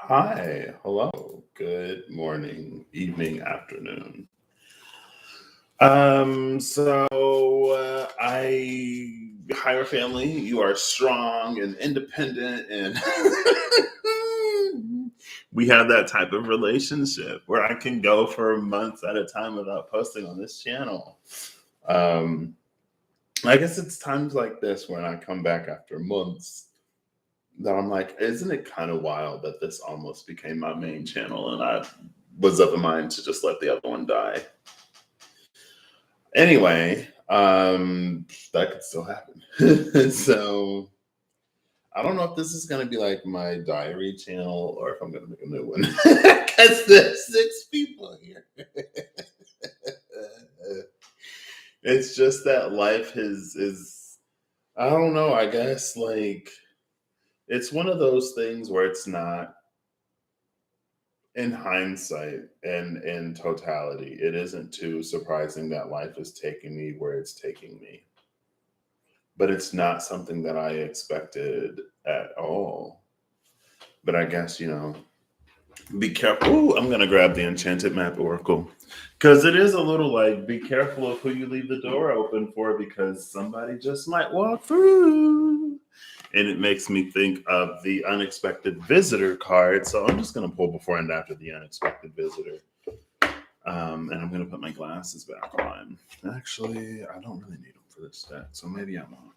Hi, hello, good morning, evening, afternoon. Hi, your family. You are strong and independent, and we have that type of relationship where I can go for months at a time without posting on this channel. Um, I guess it's times like this when I come back after months that I'm like, isn't it kind of wild that this almost became my main channel and I was of the mind to just let the other one die? Anyway, that could still happen. So I don't know if this is gonna be like my diary channel or if I'm gonna make a new one. Because there's six people here. It's just that life is I don't know, I guess like it's one of those things where it's not in hindsight and in totality, it isn't too surprising that life is taking me where it's taking me. But it's not something that I expected at all. But I guess, be careful. Ooh, I'm going to grab the Enchanted Map Oracle. Because it is a little like, be careful of who you leave the door open for because somebody just might walk through. And it makes me think of the unexpected visitor card. So I'm just going to pull before and after the unexpected visitor. And I'm going to put my glasses back on. Actually, I don't really need them for this deck. So maybe I won't.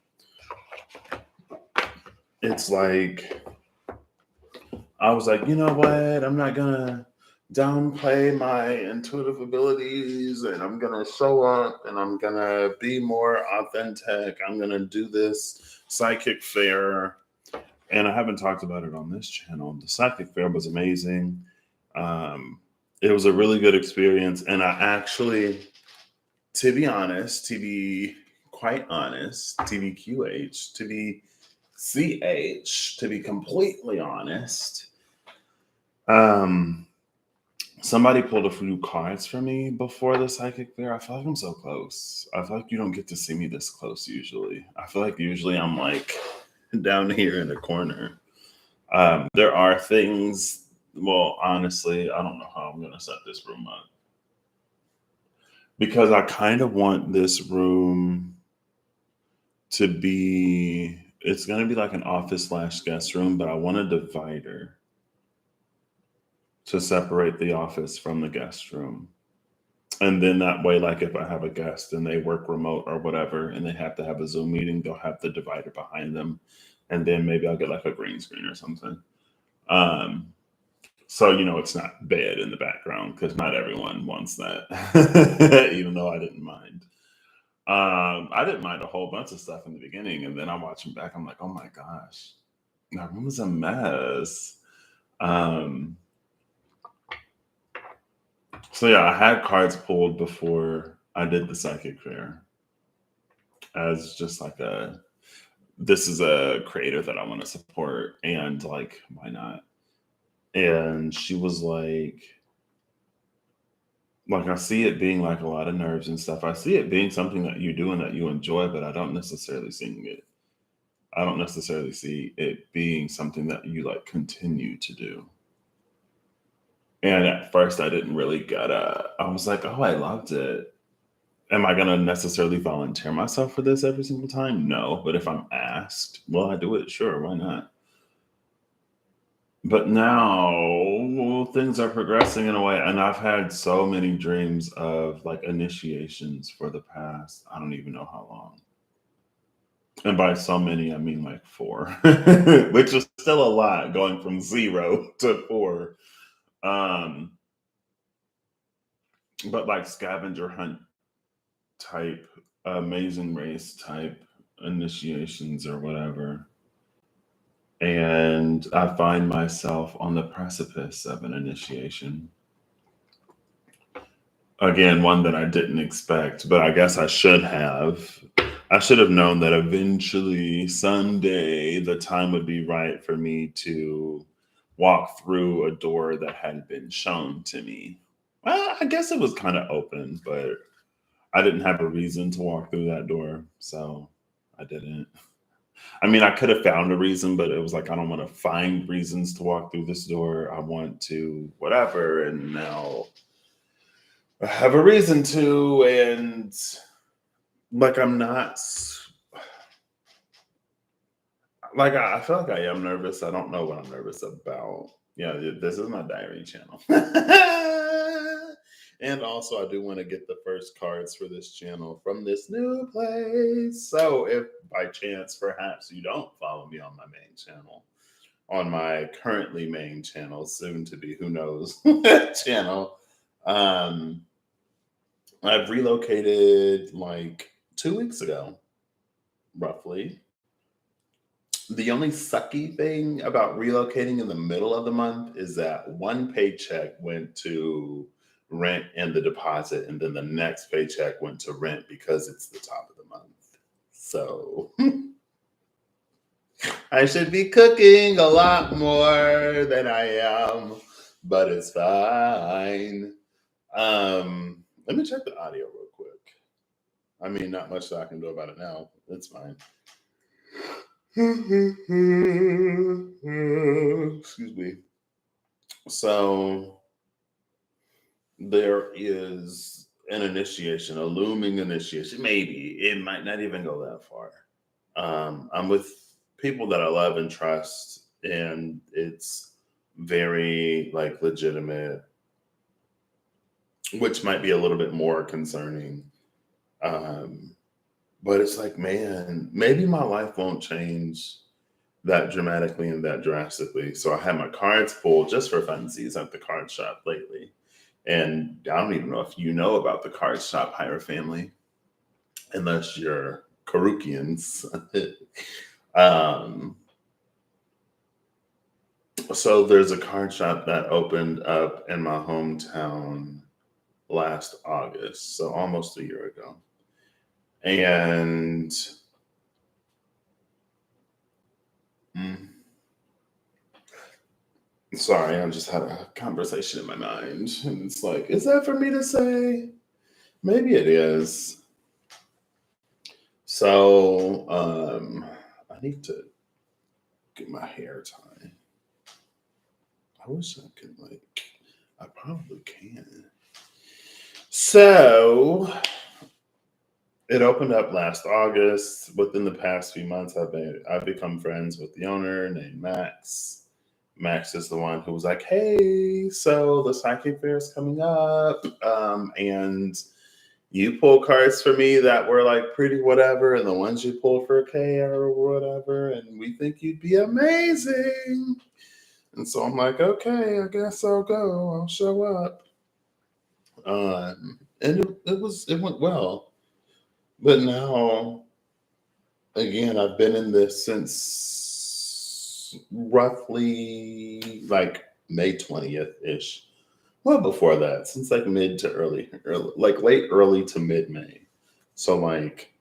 It's like I was like, you know what? I'm not gonna downplay my intuitive abilities and I'm gonna show up and I'm gonna be more authentic. I'm gonna do this psychic fair. And I haven't talked about it on this channel. The psychic fair was amazing. Um, it was a really good experience. And I actually, to be honest, to be quite honest, TBQH, to be CH, to be completely honest, um, somebody pulled a few cards for me before the psychic fair. I feel like I'm so close. I feel like you don't get to see me this close usually. I feel like usually I'm like down here in the corner. There are things, well, honestly, I don't know how I'm going to set this room up because I kind of want this room to be, it's going to be like an office slash guest room, but I want a divider to separate the office from the guest room. And then that way, like if I have a guest and they work remote or whatever, and they have to have a Zoom meeting, they'll have the divider behind them. And then maybe I'll get like a green screen or something. Um, so, it's not bad in the background because not everyone wants that, even though I didn't mind. I didn't mind a whole bunch of stuff in the beginning. And then I'm watching back, I'm like, oh my gosh, that room was a mess. Um, So yeah, I had cards pulled before I did the psychic fair as just like this is a creator that I want to support and like why not? And she was like I see it being like a lot of nerves and stuff. I see it being something that you do and that you enjoy, but I don't necessarily see it. I don't necessarily see it being something that you like continue to do. And at first I didn't really get I was like, oh, I loved it. Am I going to necessarily volunteer myself for this every single time? No. But if I'm asked, will I do it? Sure. Why not? But now things are progressing in a way. And I've had so many dreams of like initiations for the past, I don't even know how long. And by so many, I mean like four, which is still a lot going from 0 to 4. Um, but like scavenger hunt type, amazing race type initiations or whatever. And I find myself on the precipice of an initiation. Again, one that I didn't expect, but I guess I should have. I should have known that eventually, someday, the time would be right for me to walk through a door that had been shown to me. Well, I guess it was kind of open, but I didn't have a reason to walk through that door, so I didn't. I mean, I could have found a reason, but it was like, I don't want to find reasons to walk through this door. I want to whatever. And now I have a reason to. And like, I'm not, like, I feel like I am nervous. I don't know what I'm nervous about. Yeah, this is my diary channel. And also, I do want to get the first cards for this channel from this new place. So, if by chance, perhaps you don't follow me on my main channel, on my currently main channel, soon to be who knows channel, um, I've relocated like 2 weeks ago, roughly. The only sucky thing about relocating in the middle of the month is that one paycheck went to rent and the deposit, and then the next paycheck went to rent because it's the top of the month. So I should be cooking a lot more than I am, but it's fine. Let me check the audio real quick. I mean, not much that I can do about it now. It's fine. Excuse me. So there is an initiation, a looming initiation. Maybe it might not even go that far. I'm with people that I love and trust, and it's very like legitimate, which might be a little bit more concerning. Um, but it's like, man, maybe my life won't change that dramatically and that drastically. So I had my cards pulled just for funsies at the card shop lately. And I don't even know if you know about the card shop Hire Family, unless you're Karukians. um, so there's a card shop that opened up in my hometown last August, so almost a year ago. And mm, sorry, I just had a conversation in my mind. And it's like, is that for me to say? Maybe it is. So I need to get my hair tied. I wish I could I probably can. So it opened up last August. Within the past few months, I've become friends with the owner named Max. Max is the one who was like, "Hey, so the psychic fair is coming up, and you pull cards for me that were like pretty whatever, and the ones you pulled for Kay or whatever, and we think you'd be amazing." And so I'm like, "Okay, I guess I'll go. I'll show up." And it went well, but now again, I've been in this since roughly like May 20th ish. Well, before that, since like mid to early, like late early to mid May. So like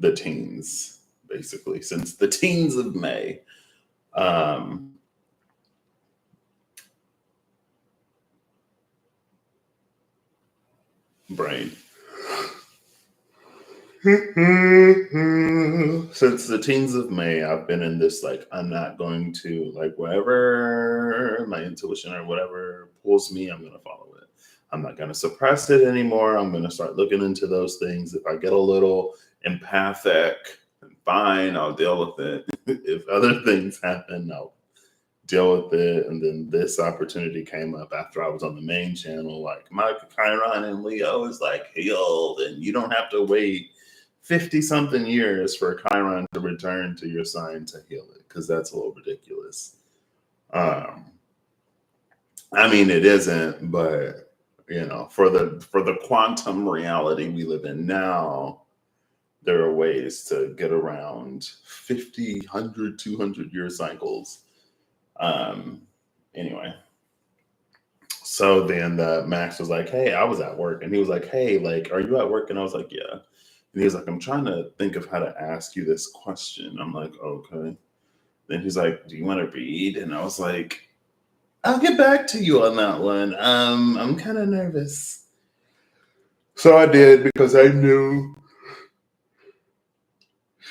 the teens, basically, since the teens of May. Um, brain. Since the teens of May, I've been in this like, I'm not going to like wherever my intuition or whatever pulls me, I'm gonna follow it. I'm not gonna suppress it anymore. I'm gonna start looking into those things. If I get a little empathic, fine, I'll deal with it. If other things happen, I'll deal with it. And then this opportunity came up after I was on the main channel. Like my Chiron and Leo is like healed, and you don't have to wait 50 something years for Chiron to return to your sign to heal it, because that's a little ridiculous. Um, I mean, it isn't, but for the quantum reality we live in now, there are ways to get around 50, 100, 200 year cycles. Um, anyway, so then Max was like, "Hey, I was at work," and he was like, "Hey, like, are you at work?" And I was like, "Yeah." And he was like, "I'm trying to think of how to ask you this question." I'm like, "Okay." Then he's like, "Do you want to read?" And I was like, "I'll get back to you on that one. I'm kind of nervous." So I did, because I knew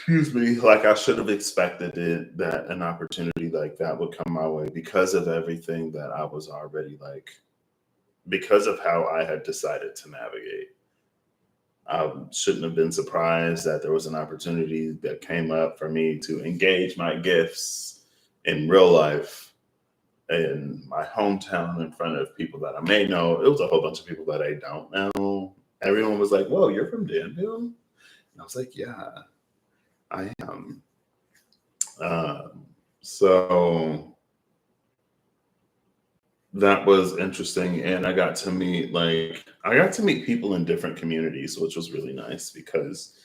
excuse me, like I should have expected it that an opportunity like that would come my way because of everything that I was already like, because of how I had decided to navigate. I shouldn't have been surprised that there was an opportunity that came up for me to engage my gifts in real life in my hometown in front of people that I may know. It was a whole bunch of people that I don't know. Everyone was like, "Whoa, you're from Danville?" And I was like, "Yeah, I am." So that was interesting, and I got to meet people in different communities, which was really nice because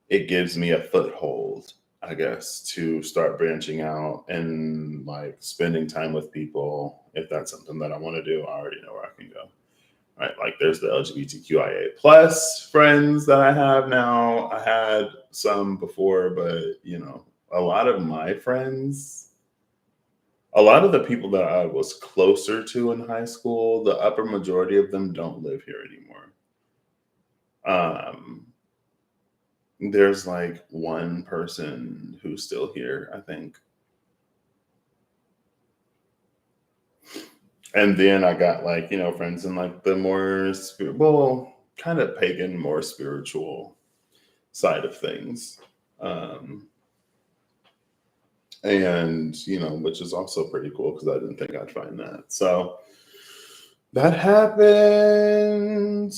it gives me a foothold, I guess, to start branching out and like spending time with people. If that's something that I want to do, I already know where I can go. Right, like there's the LGBTQIA plus friends that I have now. I had some before, but a lot of my friends, a lot of the people that I was closer to in high school, the upper majority of them don't live here anymore. Um, there's like one person who's still here, I think. And then I got like, friends in like the more well, kind of pagan, more spiritual side of things. Um, and, which is also pretty cool because I didn't think I'd find that. So that happened.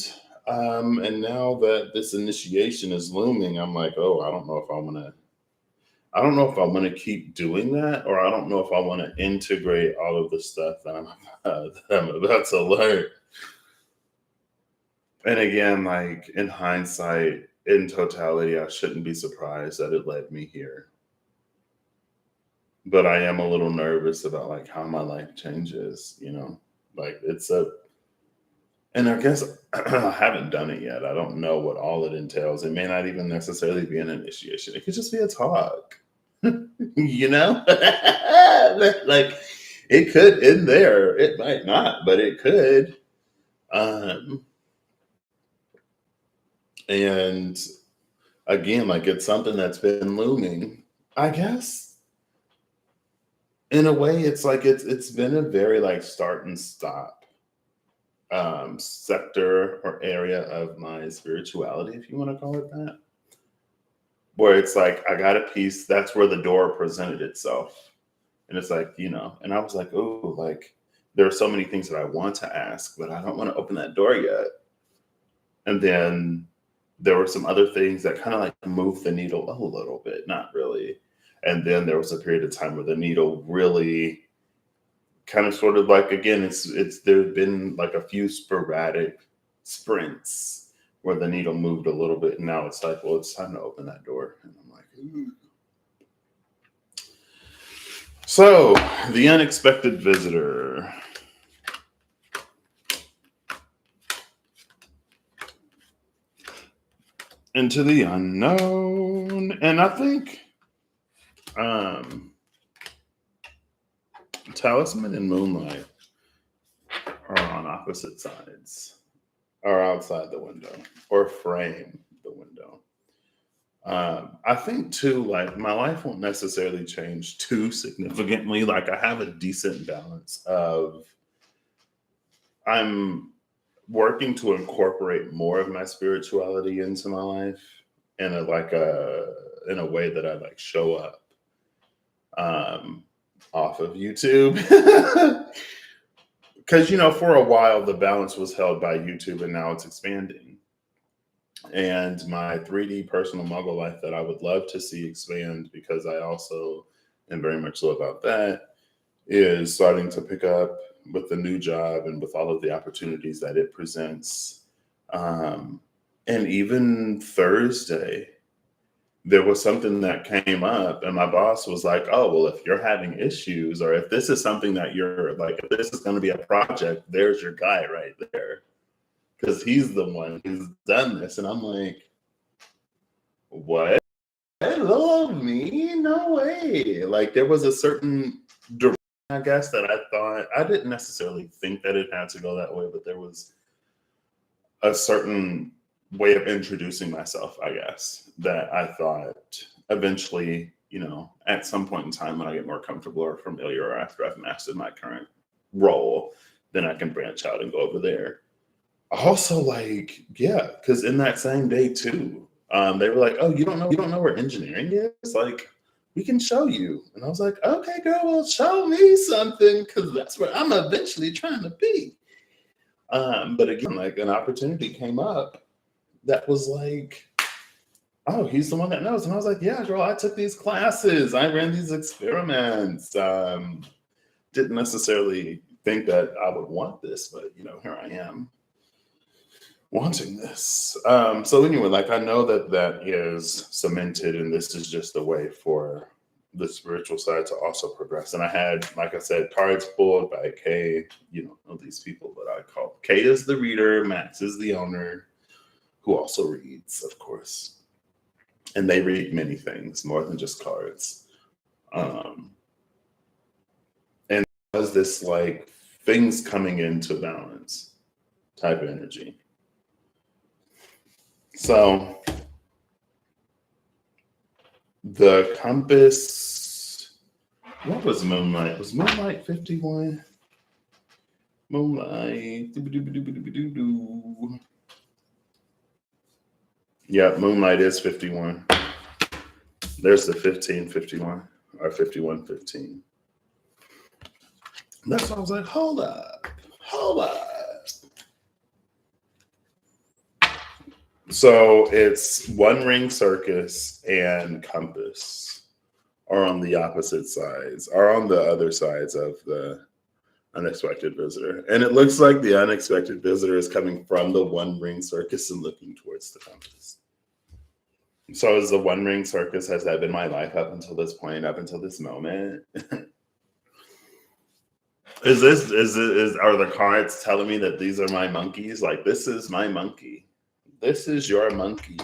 And now that this initiation is looming, I'm like, oh, I don't know if I want to keep doing that, or I don't know if I want to integrate all of the stuff that I'm about to learn. And again, like in hindsight, in totality, I shouldn't be surprised that it led me here. But I am a little nervous about like how my life changes, like and I guess I haven't done it yet. I don't know what all it entails. It may not even necessarily be an initiation. It could just be a talk, you know? Like it could end there. It might not, but it could. Um, and again, like it's something that's been looming. I guess in a way, it's like it's been a very like start and stop sector or area of my spirituality, if you want to call it that, where it's like I got a piece. That's where the door presented itself, and it's like and I was like, oh, like there are so many things that I want to ask, but I don't want to open that door yet. And then there were some other things that kind of like moved the needle a little bit, not really. And then there was a period of time where the needle really kind of sort of like again, it's there's been like a few sporadic sprints where the needle moved a little bit, and now it's like, well, it's time to open that door. And I'm like, ooh. So the unexpected visitor. Into the unknown. And I think Talisman and Moonlight are on opposite sides, or outside the window, or frame the window. I think too, like my life won't necessarily change too significantly. Like I have a decent balance of I'm working to incorporate more of my spirituality into my life in a way that I like show up um off of YouTube. Because for a while the balance was held by YouTube and now it's expanding. And my 3D personal muggle life that I would love to see expand, because I also am very much so about that, is starting to pick up with the new job and with all of the opportunities that it presents. Um, and even Thursday, there was something that came up, and my boss was like, "Oh, well, if you're having issues, or if this is something that you're like, if this is going to be a project, there's your guy right there, because he's the one who's done this." And I'm like, "What? Hello, me? No way!" Like there was a certain direction, I guess, that I thought I didn't necessarily think that it had to go that way, but there was a certain way of introducing myself, I guess, that I thought eventually, at some point in time when I get more comfortable or familiar, or after I've mastered my current role, then I can branch out and go over there. Also, like, yeah, because in that same day too, they were like, "Oh, you don't know where engineering is? Like, we can show you." And I was like, "Okay, girl, well, show me something, because that's where I'm eventually trying to be." But again, like, an opportunity came up that was like, "Oh, he's the one that knows." And I was like, "Yeah, girl, I took these classes, I ran these experiments." Didn't necessarily think that I would want this, but here I am wanting this. So anyway, like, I know that that is cemented, and this is just a way for the spiritual side to also progress. And I had, like I said, cards pulled by Kay. You don't know these people, but I call Kay is the reader, Max is the owner, who also reads, of course. And they read many things more than just cards. Um, and it was this like things coming into balance type of energy. So the compass, what was Moonlight? Was Moonlight 51? Moonlight. Doo-ba-doo-ba-doo-ba-doo-ba-doo-doo. Yeah, Moonlight is 51. There's the 1551 or 5115. That's why I was like, hold up. Hold up. So it's One Ring Circus and Compass are on the opposite sides, are on the other sides of the unexpected visitor. And it looks like the unexpected visitor is coming from the One Ring Circus and looking towards the compass. So is the One Ring Circus, has that been my life up until this point, up until this moment? Are the cards telling me that these are my monkeys? Like, this is my monkey. This is your monkey.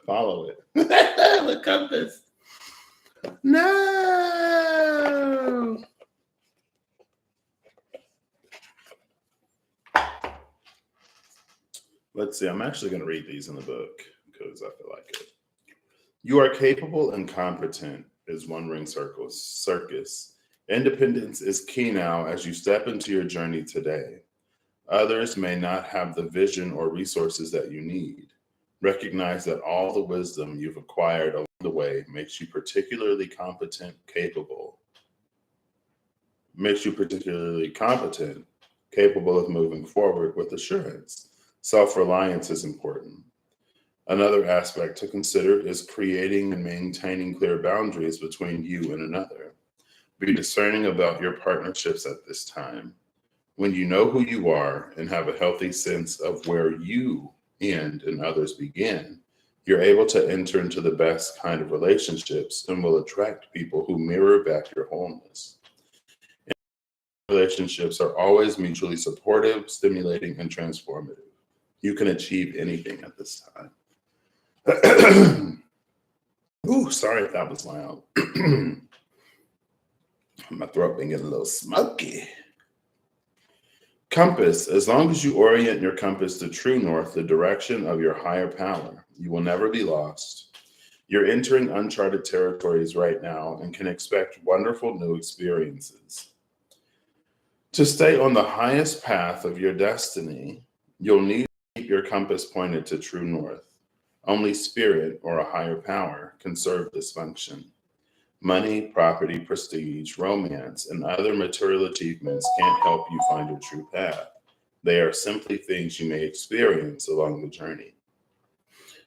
Follow it. The compass. No. Let's see. I'm actually going to read these in the book because I feel like it. You are capable and competent is One Ring Circus. Independence is key now as you step into your journey today. Others may not have the vision or resources that you need. Recognize that all the wisdom you've acquired along the way makes you particularly competent, capable of moving forward with assurance. Self-reliance is important. Another aspect to consider is creating and maintaining clear boundaries between you and another. Be discerning about your partnerships at this time. When you know who you are and have a healthy sense of where you end and others begin, you're able to enter into the best kind of relationships and will attract people who mirror back your wholeness. Relationships are always mutually supportive, stimulating, and transformative. You can achieve anything at this time. Ooh, sorry if that was loud. My throat been getting a little smoky. Compass, as long as you orient your compass to true north, the direction of your higher power, you will never be lost. You're entering uncharted territories right now and can expect wonderful new experiences. To stay on the highest path of your destiny, you'll need to keep your compass pointed to true north. Only spirit or a higher power can serve this function. Money, property, prestige, romance, and other material achievements can't help you find your true path. They are simply things you may experience along the journey.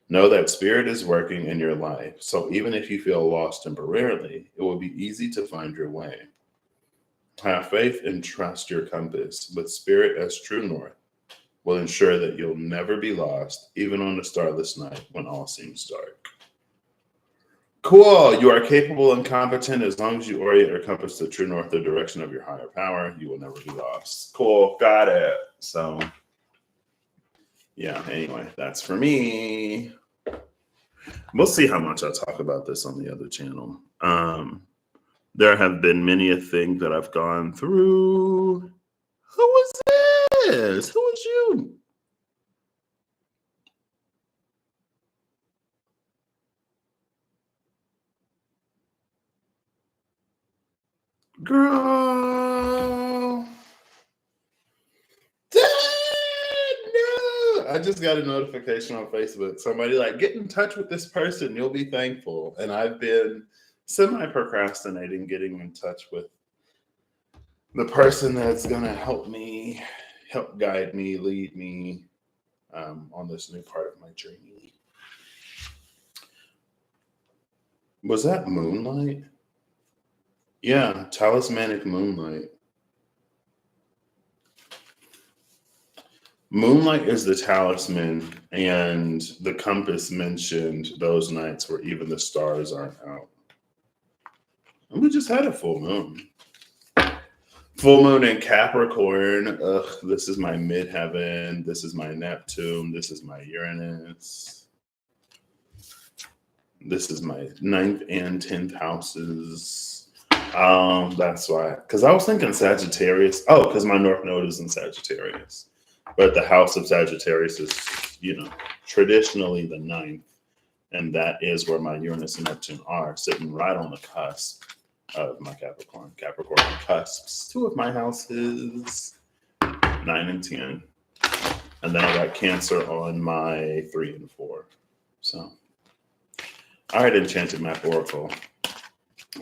Know that spirit is working in your life, so even if you feel lost temporarily, it will be easy to find your way. Have faith and trust your compass, with spirit as true north will ensure that you'll never be lost, even on a starless night when all seems dark. Cool. You are capable and competent as long as you orient your compass to true north, the direction of your higher power. You will never be lost. Cool. Got it. So, yeah, anyway, that's for me. We'll see how much I talk about this on the other channel. There have been many a thing that I've gone through. Who was this? Who was you? Girl. No. I just got a notification on Facebook. Somebody like, get in touch with this person. You'll be thankful. And I've been semi procrastinating getting in touch with the person that's going to help guide me, lead me on this new part of my journey. Was that Moonlight? Yeah, Talismanic Moonlight. Moonlight is the talisman, and the compass mentioned those nights where even the stars aren't out. And we just had a full moon. Full moon in Capricorn. Ugh, this is my midheaven. This is my Neptune. This is my Uranus. This is my ninth and 10th houses. That's why. Because I was thinking Sagittarius. Oh, because my North Node is in Sagittarius. But the house of Sagittarius is, traditionally the ninth. And that is where my Uranus and Neptune are, sitting right on the cusp of my Capricorn. Capricorn cusps, two of my houses, 9 and 10. And then I got Cancer on my 3 and 4. So, all right, Enchanted Map Oracle.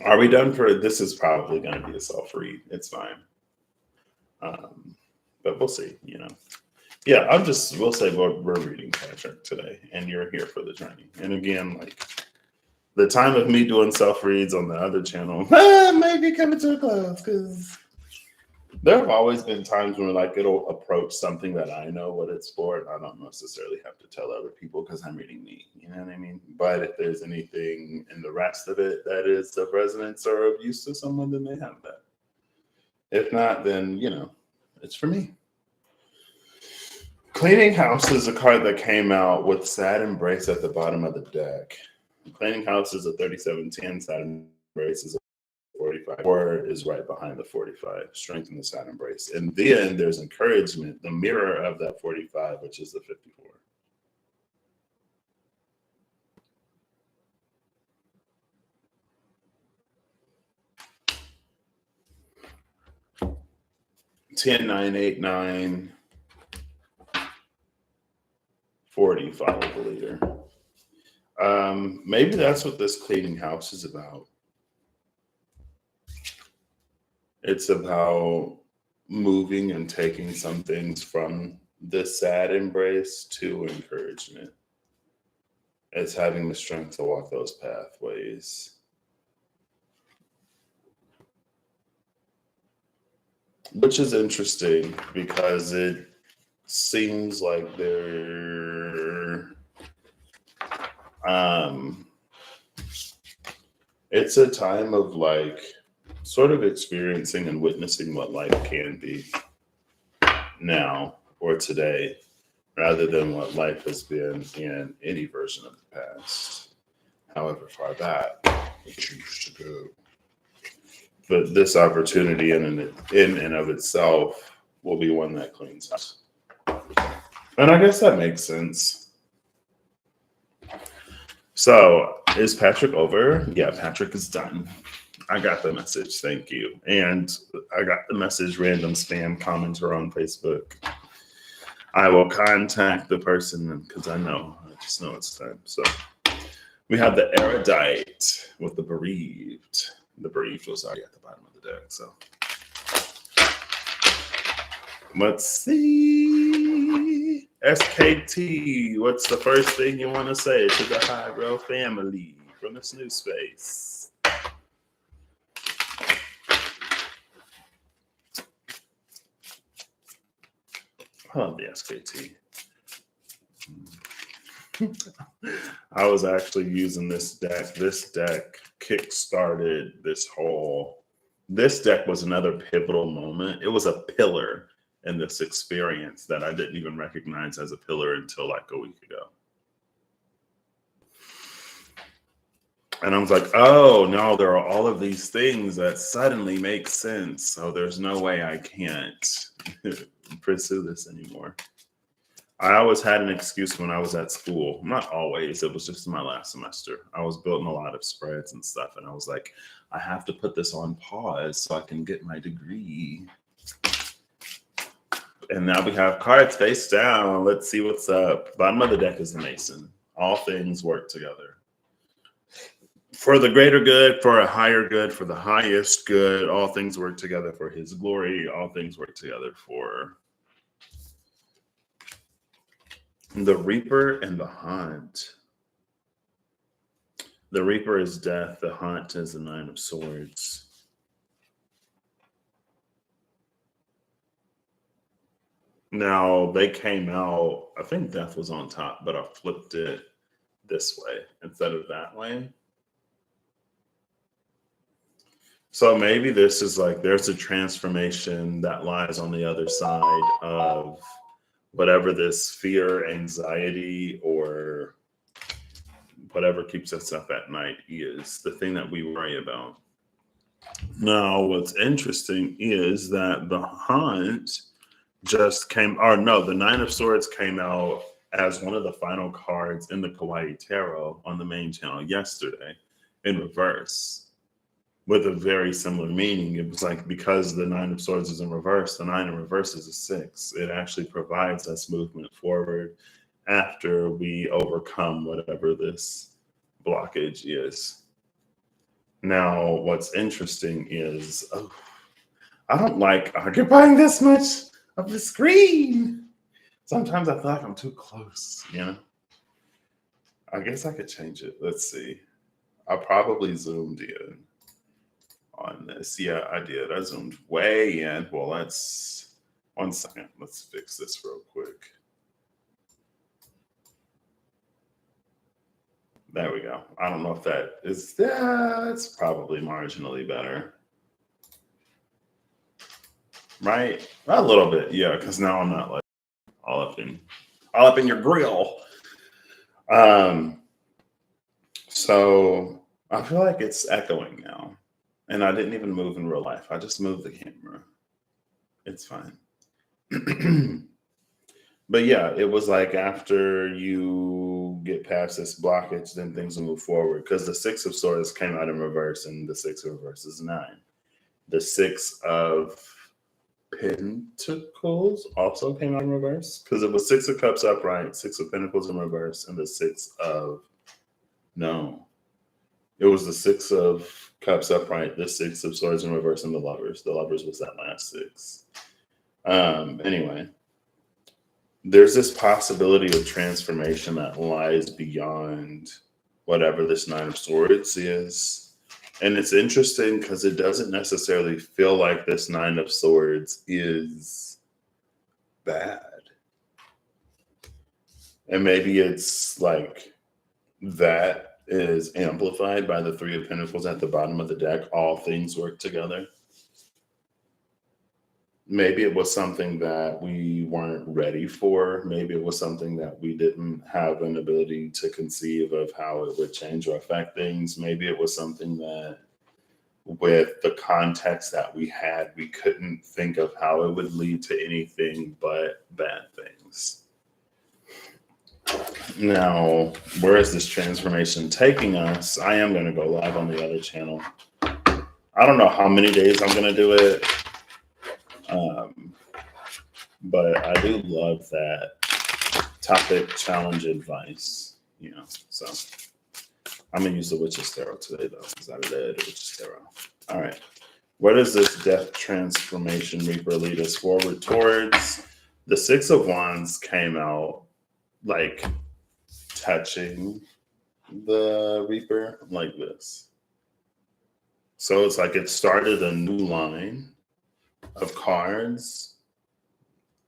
Are we done for this? Is probably going to be a self-read. It's fine. But we'll see, Yeah, we'll say we're reading Patrick today, and you're here for the journey. And again, like the time of me doing self-reads on the other channel might be coming to a close, because there have always been times when like it'll approach something that I know what it's for, and I don't necessarily have to tell other people because I'm reading me, you know what I mean? But if there's anything in the rest of it that is of resonance or of use to someone, then they have that. If not, then, it's for me. Cleaning House is a card that came out with Sad Embrace at the bottom of the deck. Cleaning House is a 3710, Sad Embrace is a 45. 4 is right behind the 45, Strength in the Sad Embrace. And then there's Encouragement, the mirror of that 45, which is the 54. Ten, 9, 8, 9, 40, follow the leader. Maybe that's what this cleaning house is about. It's about moving and taking some things from the sad embrace to encouragement. It's having the strength to walk those pathways. Which is interesting because it seems like it's a time of like sort of experiencing and witnessing what life can be now or today, rather than what life has been in any version of the past, however far that you choose to go. But this opportunity in and of itself will be one that cleans us. And I guess that makes sense. So is Patrick over? Yeah, Patrick is done. I got the message. Thank you. And I got the message, random spam commenter on Facebook. I will contact the person because I just know it's time. So we have the erudite with the bereaved. The bereaved was already at the bottom of the deck. So let's see. SKT, what's the first thing you want to say to the Hydro family from this new space? I love the SKT. I was actually using this deck. This deck kickstarted this deck was another pivotal moment. It was a pillar in this experience that I didn't even recognize as a pillar until like a week ago. And I was like, oh, no, there are all of these things that suddenly make sense. So there's no way I can't pursue this anymore. I always had an excuse when I was at school. Not always. It was just my last semester. I was building a lot of spreads and stuff. And I was like, I have to put this on pause so I can get my degree. And now we have cards face down. Let's see what's up. Bottom of the deck is the Mason. All things work together. For the greater good, for a higher good, for the highest good, all things work together for his glory. All things work together for the Reaper and the Haunt. The Reaper is death. The Haunt is the Nine of Swords. Now, they came out, I think death was on top, but I flipped it this way instead of that way. So maybe this is like there's a transformation that lies on the other side of whatever this fear, anxiety, or whatever keeps us up at night is, the thing that we worry about. Now, what's interesting is that the Haunt just came, or no, the Nine of Swords came out as one of the final cards in the Kawaii Tarot on the main channel yesterday in reverse with a very similar meaning. It was like, because the Nine of Swords is in reverse, the Nine in reverse is a 6. It actually provides us movement forward after we overcome whatever this blockage is. Now, what's interesting is, I don't like occupying this much of the screen. Sometimes I feel like I'm too close, you know? I guess I could change it. Let's see. I probably zoomed in on this. Yeah, I did. I zoomed way in. Well, let's, 1 second. Let's fix this real quick. There we go. I don't know if that is, that's probably marginally better. Right? A little bit, yeah, because now I'm not like all up in your grill. So I feel like it's echoing now. And I didn't even move in real life. I just moved the camera. It's fine. But yeah, it was like after you get past this blockage, then things will move forward. Because the Six of Swords came out in reverse, and the Six of Reverse is 9. The Six of Pentacles also came out in reverse, because it was 6 of Cups upright, 6 of Pentacles in reverse, and the 6 of, no, it was the 6 of Cups upright, the 6 of Swords in reverse, and the Lovers. The Lovers was that last 6. Anyway, there's this possibility of transformation that lies beyond whatever this Nine of Swords is. And it's interesting because it doesn't necessarily feel like this Nine of Swords is bad. And maybe it's like that is amplified by the Three of Pentacles at the bottom of the deck. All things work together. Maybe it was something that we weren't ready for. Maybe it was something that we didn't have an ability to conceive of how it would change or affect things. Maybe it was something that, with the context that we had, we couldn't think of how it would lead to anything but bad things. Now, where is this transformation taking us? I am going to go live on the other channel. I don't know how many days I'm going to do it. But I do love that topic challenge advice, you know. So I'm gonna use the Witch's Tarot today, though, because I read the Witch's Tarot. All right, where does this death transformation Reaper lead us forward towards? The Six of Wands came out like touching the Reaper like this. So it's like it started a new line of cards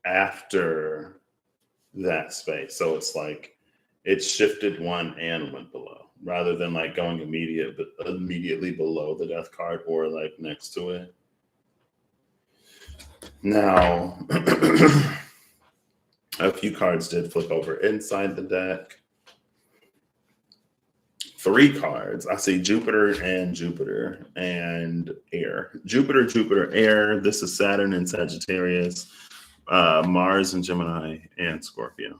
after that space. So it's like it shifted one and went below, rather than like going immediately below the death card or like next to it. Now, a few cards did flip over inside the deck. 3 cards. I see Jupiter and Air. Jupiter, Air. This is Saturn and Sagittarius. Mars and Gemini and Scorpio.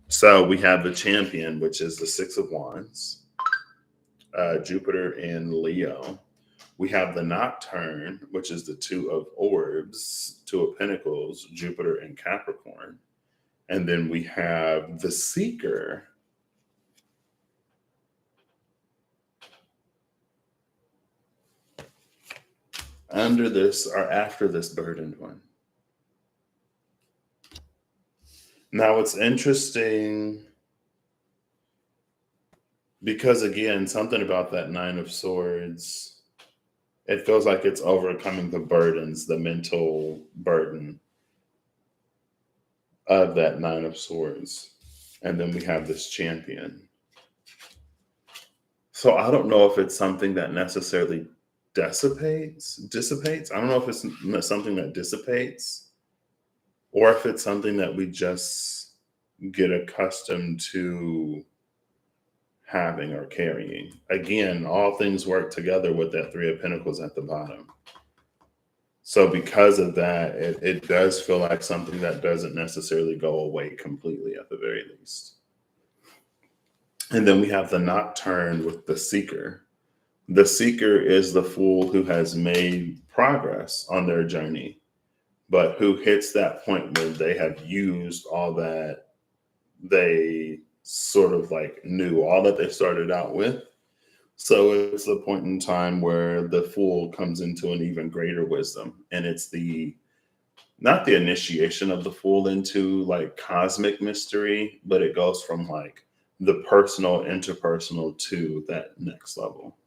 So we have the Champion, which is the Six of Wands. Jupiter in Leo. We have the Nocturne, which is the Two of Orbs, Two of Pentacles, Jupiter in Capricorn. And then we have the Seeker. Under this or after this burdened one. Now it's interesting because, again, something about that Nine of Swords, it feels like it's overcoming the burdens, the mental burden of that Nine of Swords. And then we have this Champion. So I don't know if it's something that necessarily dissipates. I don't know if it's something that dissipates or if it's something that we just get accustomed to having or carrying. Again, all things work together with that Three of Pentacles at the bottom. So because of that, it does feel like something that doesn't necessarily go away completely at the very least. And then we have the Nocturne with the Seeker. The Seeker is the fool who has made progress on their journey, but who hits that point where they have used all that they sort of like knew, all that they started out with. So it's the point in time where the fool comes into an even greater wisdom. And it's not the initiation of the fool into like cosmic mystery, but it goes from like the personal, interpersonal to that next level.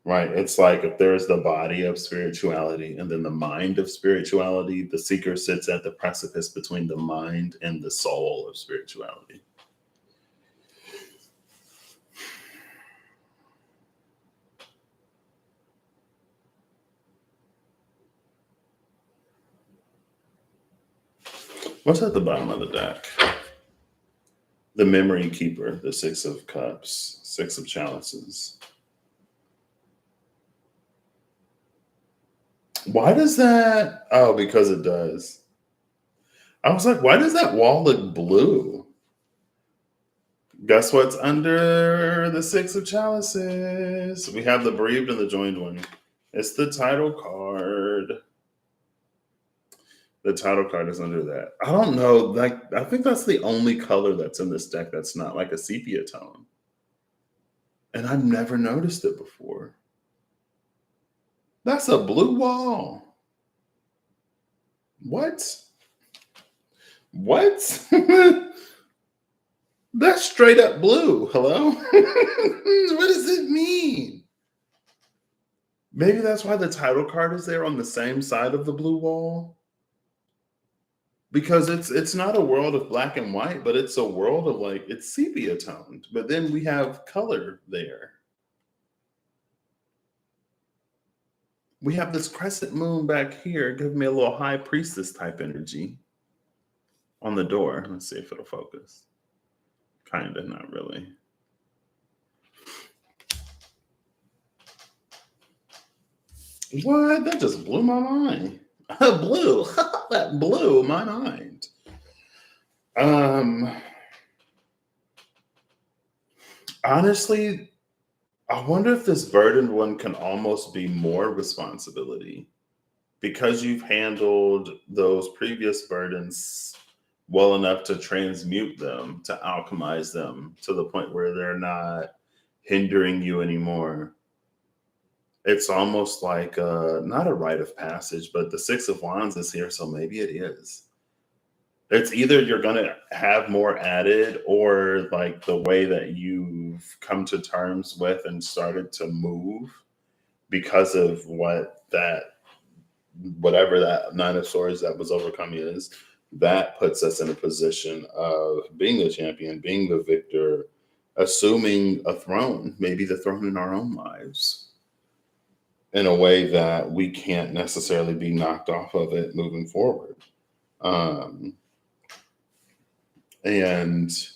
Right. It's like if there's the body of spirituality and then the mind of spirituality, the Seeker sits at the precipice between the mind and the soul of spirituality. What's at the bottom of the deck? The Memory Keeper, the Six of Cups, Six of Chalices. Why does that? Oh, because it does. I was like, why does that wall look blue? Guess what's under the Six of Chalices? We have the Bereaved and the Joined one. It's the title card. The title card is under that. I don't know. Like, I think that's the only color that's in this deck that's not like a sepia tone. And I've never noticed it before. That's a blue wall. What? That's straight up blue. Hello? What does it mean? Maybe that's why the title card is there on the same side of the blue wall. Because it's not a world of black and white, but it's a world of like, it's sepia toned. But then we have color there. We have this crescent moon back here giving me a little high priestess type energy on the door. Let's see if it'll focus. Kind of, not really. What? That just blew my mind. Blue. That blew my mind. Honestly, I wonder if this burdened one can almost be more responsibility because you've handled those previous burdens well enough to transmute them, to alchemize them to the point where they're not hindering you anymore. It's almost like not a rite of passage, but the Six of Wands is here, so maybe it is. It's either you're going to have more added or like the way that you've come to terms with and started to move because of whatever that Nine of Swords that was overcoming is, that puts us in a position of being the champion, being the victor, assuming a throne, maybe the throne in our own lives, in a way that we can't necessarily be knocked off of it moving forward. And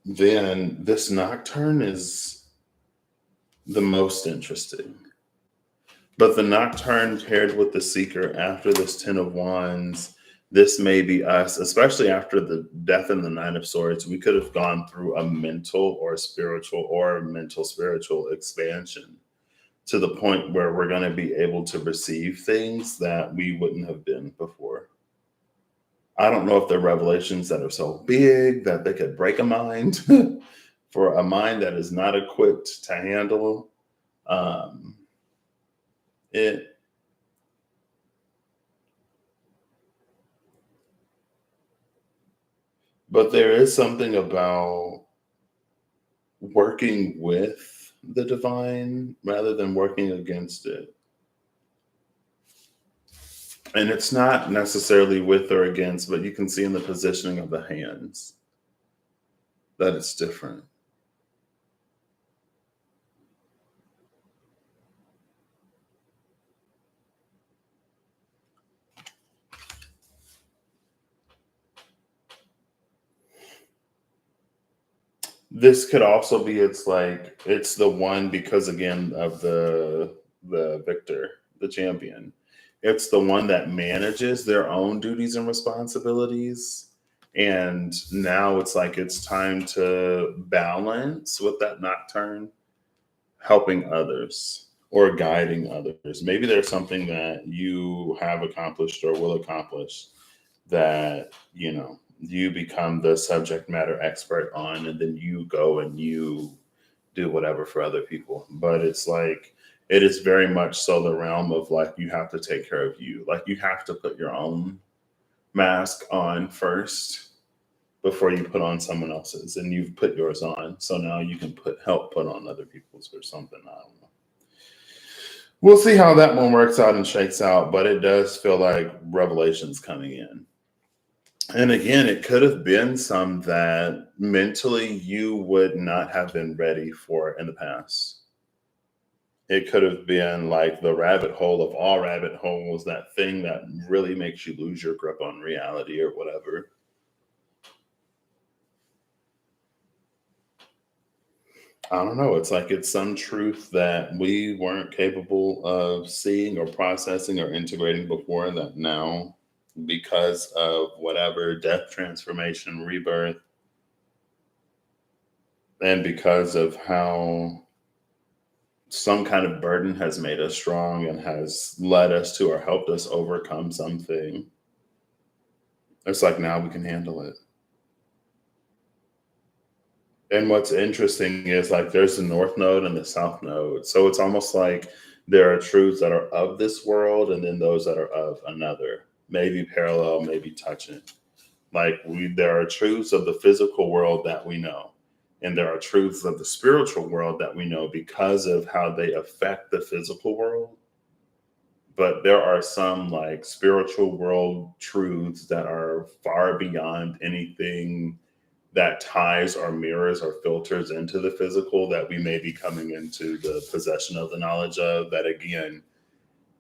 then this Nocturne is the most interesting. But the Nocturne paired with the Seeker after this Ten of Wands, This may be us, especially after the death in the Nine of Swords. We could have gone through a mental spiritual expansion to the point where we're going to be able to receive things that we wouldn't have been before. I don't know if they're revelations that are so big that they could break a mind for a mind that is not equipped to handle um, it. But there is something about working with the divine rather than working against it. And it's not necessarily with or against, but you can see in the positioning of the hands that it's different. This could also be it's the one because again of the victor, the champion. It's the one that manages their own duties and responsibilities. And now it's like it's time to balance with that nocturne, helping others or guiding others. Maybe there's something that you have accomplished or will accomplish that, you become the subject matter expert on, and then you go and you do whatever for other people. But it's like, it is very much so the realm of like, you have to take care of you. Like, you have to put your own mask on first before you put on someone else's, and you've put yours on. So now you can help put on other people's or something. I don't know. We'll see how that one works out and shakes out, but it does feel like revelations coming in. And again, it could have been some that mentally you would not have been ready for in the past. It could have been like the rabbit hole of all rabbit holes, that thing that really makes you lose your grip on reality or whatever. I don't know. It's like it's some truth that we weren't capable of seeing or processing or integrating before that now, because of whatever death, transformation, rebirth, and because of how some kind of burden has made us strong and has led us to or helped us overcome something. It's like now we can handle it. And what's interesting is like there's the north node and the south node. So it's almost like there are truths that are of this world and then those that are of another, maybe parallel, maybe touching. Like there are truths of the physical world that we know, and there are truths of the spiritual world that we know because of how they affect the physical world. But there are some like spiritual world truths that are far beyond anything that ties or mirrors or filters into the physical that we may be coming into the possession of the knowledge of. That again,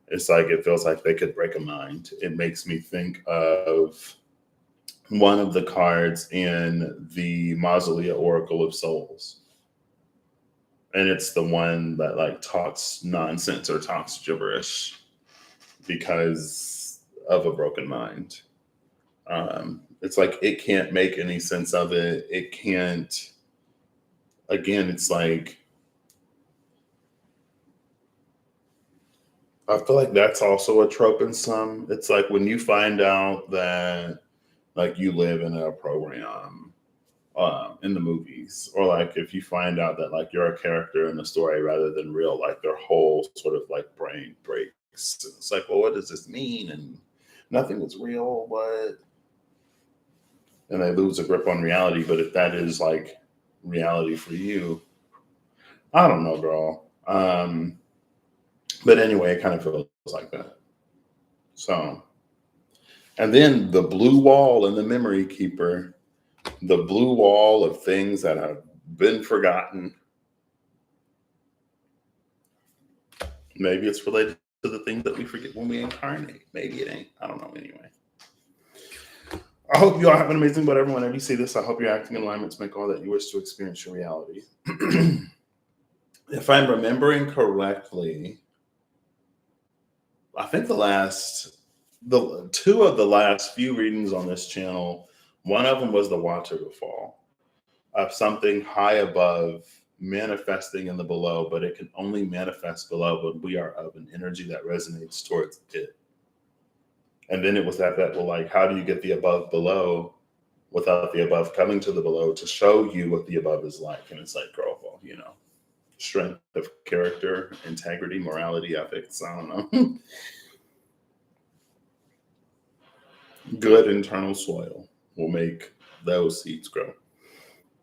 it's like it feels like they could break a mind. It makes me think of one of the cards in the Mausolea Oracle of Souls. And it's the one that like talks nonsense or talks gibberish because of a broken mind. It's like it can't make any sense of it. It can't. Again, it's like I feel like that's also a trope in some. It's like when you find out that like you live in a program in the movies, or like if you find out that like you're a character in a story rather than real, like their whole sort of like brain breaks. It's like, well, what does this mean? And nothing is real. What? And they lose a grip on reality. But if that is like reality for you, I don't know, girl. But anyway, it kind of feels like that. So, and then the blue wall and the memory keeper, the blue wall of things that have been forgotten. Maybe it's related to the things that we forget when we incarnate. Maybe it ain't. I don't know. Anyway, I hope you all have an amazing whatever. Whenever you see this, I hope you're acting in alignment to make all that you wish to experience your reality. If I'm remembering correctly, I think the last the two of the last few readings on this channel, one of them was the water to fall of something high above manifesting in the below, but it can only manifest below when we are of an energy that resonates towards it. And then it was that well, like, how do you get the above below without the above coming to the below to show you what the above is like? And it's like, girl, well, strength of character, integrity, morality, ethics. I don't know. Good internal soil will make those seeds grow.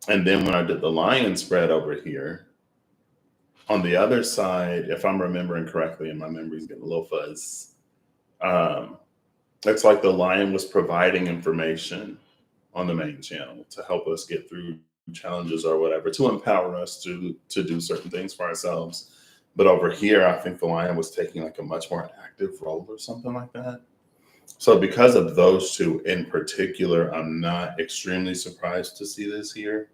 And then when I did the lion spread over here, on the other side, if I'm remembering correctly, and my memory's getting a little fuzz, it's like the lion was providing information on the main channel to help us get through challenges or whatever, to empower us to do certain things for ourselves. But over here, I think the lion was taking like a much more active role or something like that. So because of those two in particular, I'm not extremely surprised to see this here.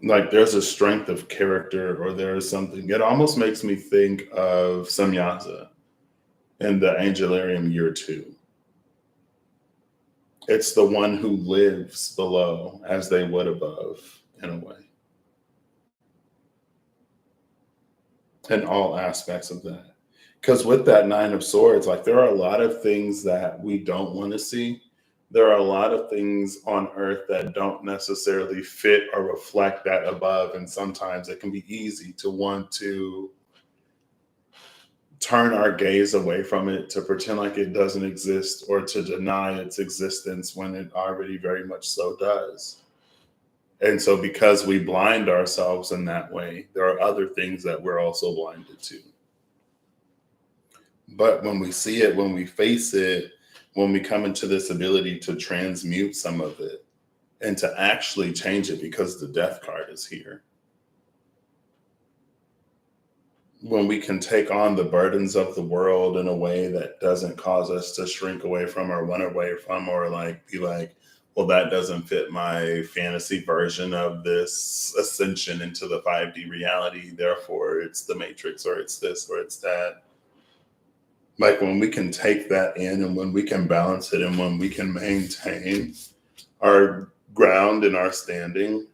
Like there's a strength of character, or there is something. It almost makes me think of Samyaza in the Angelarium year 2. It's the one who lives below as they would above, in a way. In all aspects of that. Because with that 9 of Swords, like there are a lot of things that we don't want to see. There are a lot of things on earth that don't necessarily fit or reflect that above. And sometimes it can be easy to want to turn our gaze away from it, to pretend like it doesn't exist, or to deny its existence when it already very much so does. And so because we blind ourselves in that way, there are other things that we're also blinded to. But when we see it, when we face it, when we come into this ability to transmute some of it and to actually change it, because the death card is here. When we can take on the burdens of the world in a way that doesn't cause us to shrink away from or run away from, or like be like, well, that doesn't fit my fantasy version of this ascension into the 5D reality, therefore it's the Matrix, or it's this, or it's that. Like when we can take that in, and when we can balance it, and when we can maintain our ground and our standing,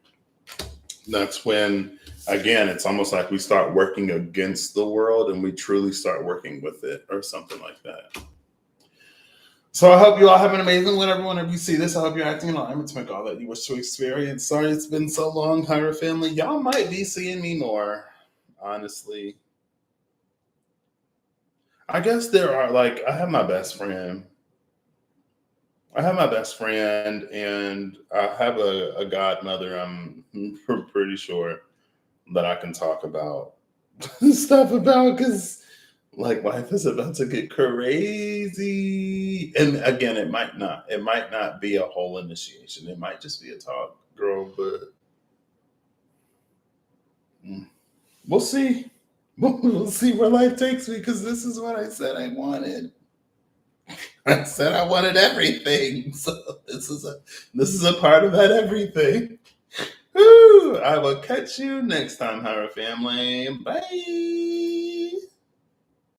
that's when, again, it's almost like we start working against the world and we truly start working with it, or something like that. So I hope you all have an amazing whenever you see this. I hope you're acting in alignment to make all that you wish to experience. Sorry it's been so long, Hira family. Y'all might be seeing me more, honestly. I guess there are, like, I have my best friend. And I have a godmother, I'm pretty sure, that I can talk about stuff about, because like life is about to get crazy. And again, it might not be a whole initiation. It might just be a talk, girl, but we'll see. We'll see where life takes me, because this is what I said I wanted. I said I wanted everything. So this is a part of that everything. Woo! I will catch you next time, Hira family. Bye.